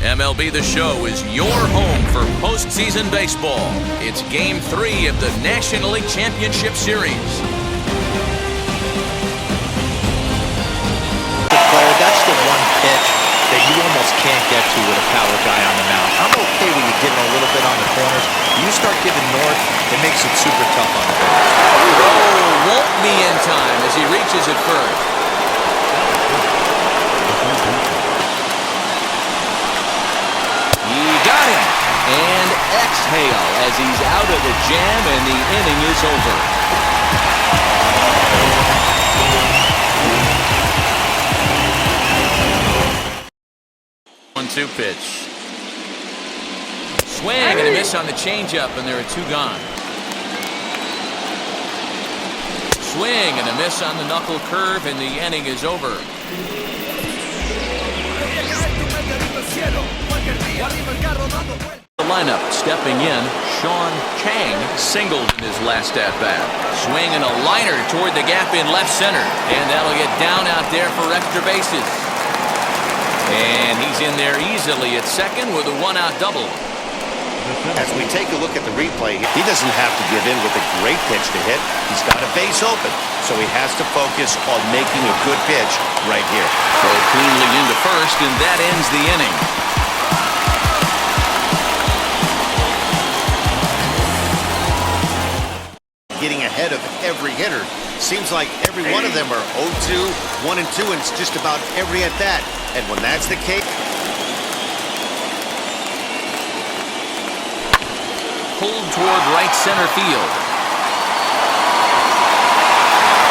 MLB The Show is your home for postseason baseball. It's Game 3 of the National League Championship Series. That's the one pitch that you almost can't get to with a power guy on the mound. I'm okay with you getting a little bit on the corners. You start giving north, it makes it super tough on the hitters. Oh, won't be in time as he reaches it first. He got him. And exhale as he's out of the jam and the inning is over. 1-2 pitch. Swing and a miss on the changeup, and there are two gone. Swing and a miss on the knuckle curve, and the inning is over. The lineup stepping in, Sean Chang singled in his last at-bat. Swing and a liner toward the gap in left center, and that'll get down out there for extra bases. And he's in there easily at second with a one-out double. As we take a look at the replay, he doesn't have to give in with a great pitch to hit. He's got a base open, so he has to focus on making a good pitch right here. Go cleanly into first, and that ends the inning. Getting ahead of every hitter. Seems like every one of them are 0-2, 1-2, and it's just about every at-bat. And when that's the case... Pulled toward right center field.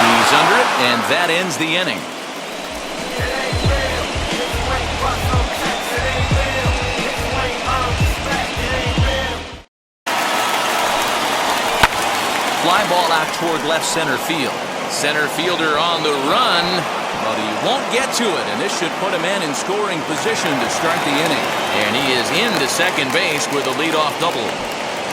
He's under it, and that ends the inning. Fly ball out toward left center field. Center fielder on the run, but he won't get to it, and this should put him in scoring position to start the inning. And he is into second base with a leadoff double.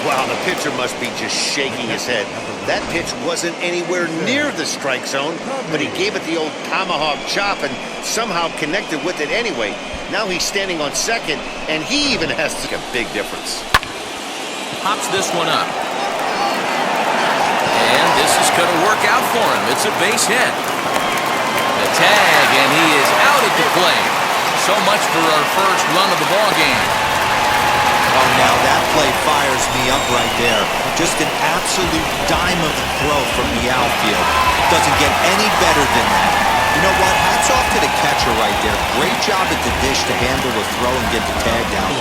Wow, the pitcher must be just shaking his head. That pitch wasn't anywhere near the strike zone, but he gave it the old tomahawk chop and somehow connected with it anyway. Now he's standing on second, and he even has to make a big difference. Pops this one up. And this is going to work out for him. It's a base hit. The tag, and he is out at the plate. So much for our first run of the ball game. Oh, now that play fires me up right there. Just an absolute dime of a throw from the outfield. Doesn't get any better than that. You know what? Hats off to the catcher right there. Great job at the dish to handle the throw and get the tag down.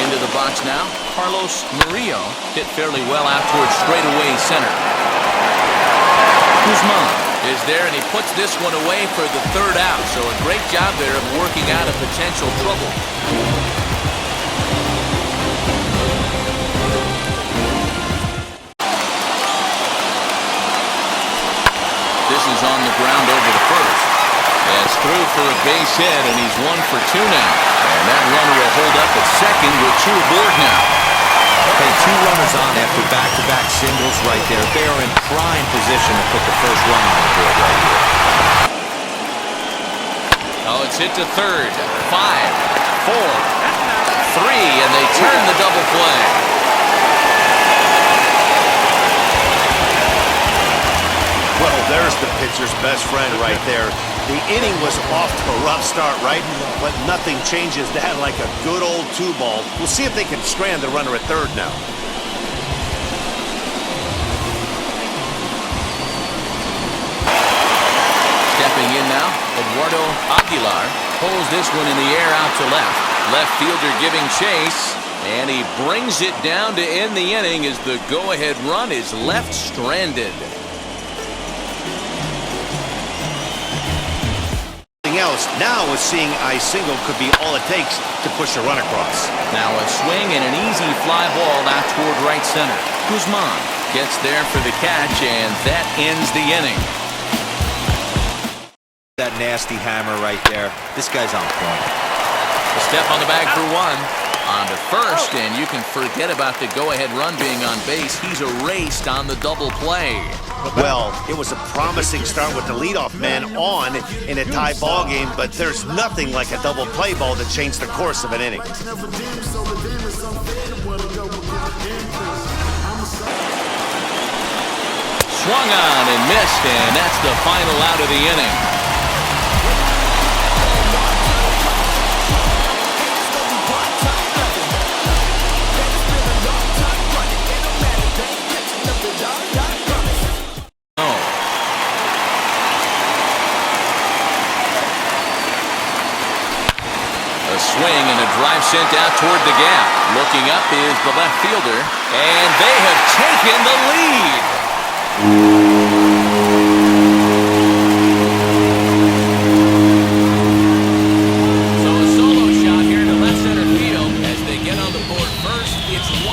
Into the box now. Carlos Murillo hit fairly well out towards straightaway center. Guzman is there, and he puts this one away for the third out. So a great job there of working out a potential trouble. This is on the ground over the first. That's through for a base hit, and he's 1 for 2 now. And that runner will hold up at second with 2 aboard now. Okay, 2 runners on after back-to-back singles right there. They are in prime position to put the first run on the board right here. Oh, it's hit to third. 5, 4, 3, and they turn the double play. Well, there's the pitcher's best friend right there. The inning was off to a rough start, right? But nothing changes that like a good old 2-ball. We'll see if they can strand the runner at third now. Stepping in now, Eduardo Aguilar pulls this one in the air out to left. Left fielder giving chase, and he brings it down to end the inning as the go-ahead run is left stranded. Else. Now a seeing eye single could be all it takes to push a run across. Now a swing and an easy fly ball out toward right center. Guzman gets there for the catch, and that ends the inning. That nasty hammer right there. This guy's on point. A step on the bag for 1. On to first, and you can forget about the go-ahead run being on base. He's erased on the double play. Well, it was a promising start with the leadoff man on in a tie ball game, but there's nothing like a double play ball to change the course of an inning. Swung on and missed, and that's the final out of the inning. A swing and a drive sent out toward the gap. Looking up is the left fielder, and they have taken the lead. So a solo shot here to left center field. As they get on the board first, it's 1-0.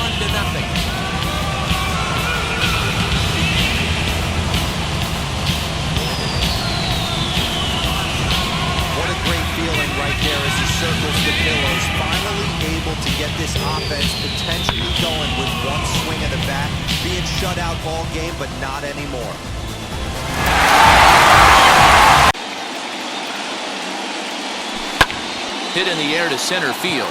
What a great feeling right there as he circles the pillows. Finally able to get this offense potentially going with one swing of the bat. Being shut out all game, but not anymore. Hit in the air to center field.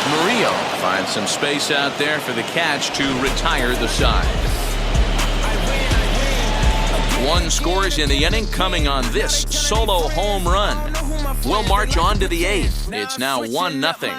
Murillo finds some space out there for the catch to retire the side. One scores in the inning, coming on this solo home run. We'll march on to the 8th. It's now 1-0.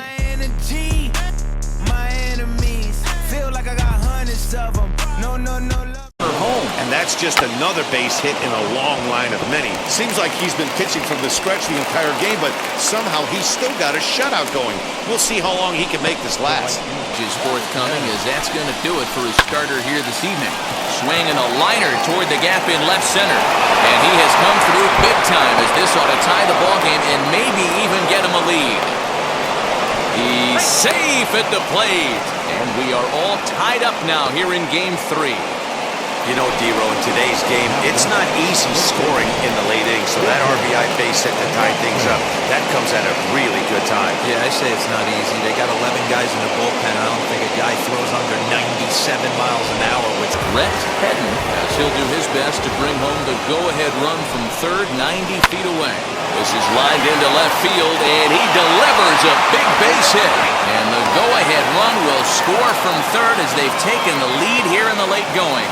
Home. And that's just another base hit in a long line of many. Seems like he's been pitching from the stretch the entire game, but somehow he's still got a shutout going. We'll see how long he can make this last. Is forthcoming, as that's going to do it for his starter here this evening. Swinging a liner toward the gap in left center, and he has come through big time, as this ought to tie the ball game and maybe even get him a lead. He's safe at the plate, and we are all tied up now here in Game 3. You know, D-Row, in today's game, it's not easy scoring in the late innings, so that RBI base hit to tie things up, that comes at a really good time. Yeah, I say it's not easy. They got 11 guys in the bullpen. I don't think a guy throws under 97 miles an hour. With Rhett Hedden, as he'll do his best to bring home the go-ahead run from third, 90 feet away. This is lined into left field, and he delivers a big base hit. And the go-ahead run will score from third as they've taken the lead here in the late going.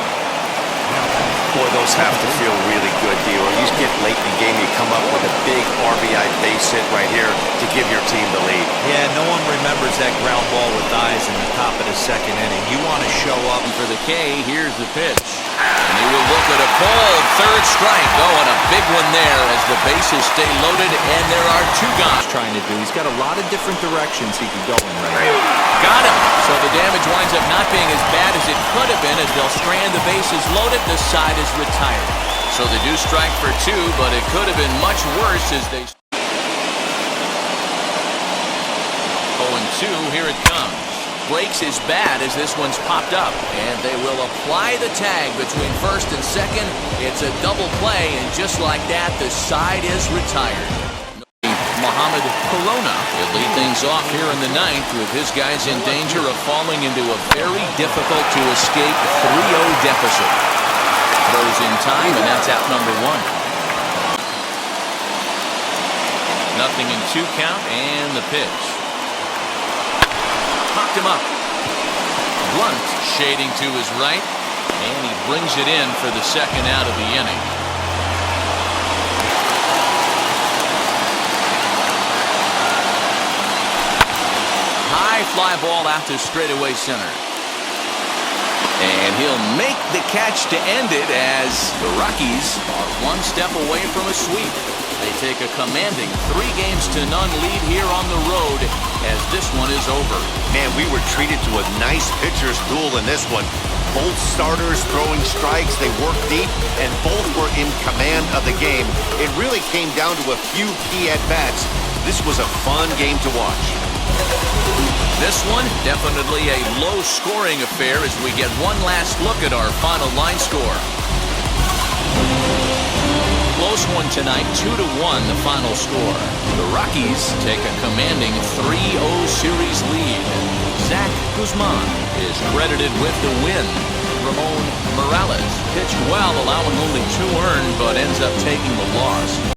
Boy, those have to feel really good, D-Row. You get late in the game, you come up with a big RBI base hit right here to give your team the lead. Yeah, no one remembers that ground ball with eyes in the top of the second inning. You want to show up. For the K, here's the pitch. And he will look at a called third strike. Oh, and a big one there as the bases stay loaded, and there are two gone. Trying to do. He's got a lot of different directions he could go in right now. Got him. So the damage winds up not being as bad as it could have been, as they'll strand the bases loaded. The side is retired. So they do strike for two, but it could have been much worse as they... 0-2, here it comes. Breaks his bat as this one's popped up, and they will apply the tag between first and second. It's a double play, and just like that, the side is retired. Mohamed Corona will lead things off here in the 9th, with his guys in danger of falling into a very difficult to escape 3-0 deficit. Throws in time, and that's out number 1. Nothing in 2 count, and the pitch. Popped him up. Blunt shading to his right, and he brings it in for the second out of the inning. High fly ball out to straightaway center. And he'll make the catch to end it, as the Rockies are one step away from a sweep. They take a commanding 3-0 lead here on the road, as this one is over. Man, we were treated to a nice pitcher's duel in this one. Both starters throwing strikes, they worked deep, and both were in command of the game. It really came down to a few key at-bats. This was a fun game to watch. This one, definitely a low-scoring affair, as we get one last look at our final line score. close one tonight, 2-1 the final score. The Rockies take a commanding 3-0 series lead. Zach Guzman is credited with the win. Ramon Morales pitched well, allowing only 2 earned, but ends up taking the loss.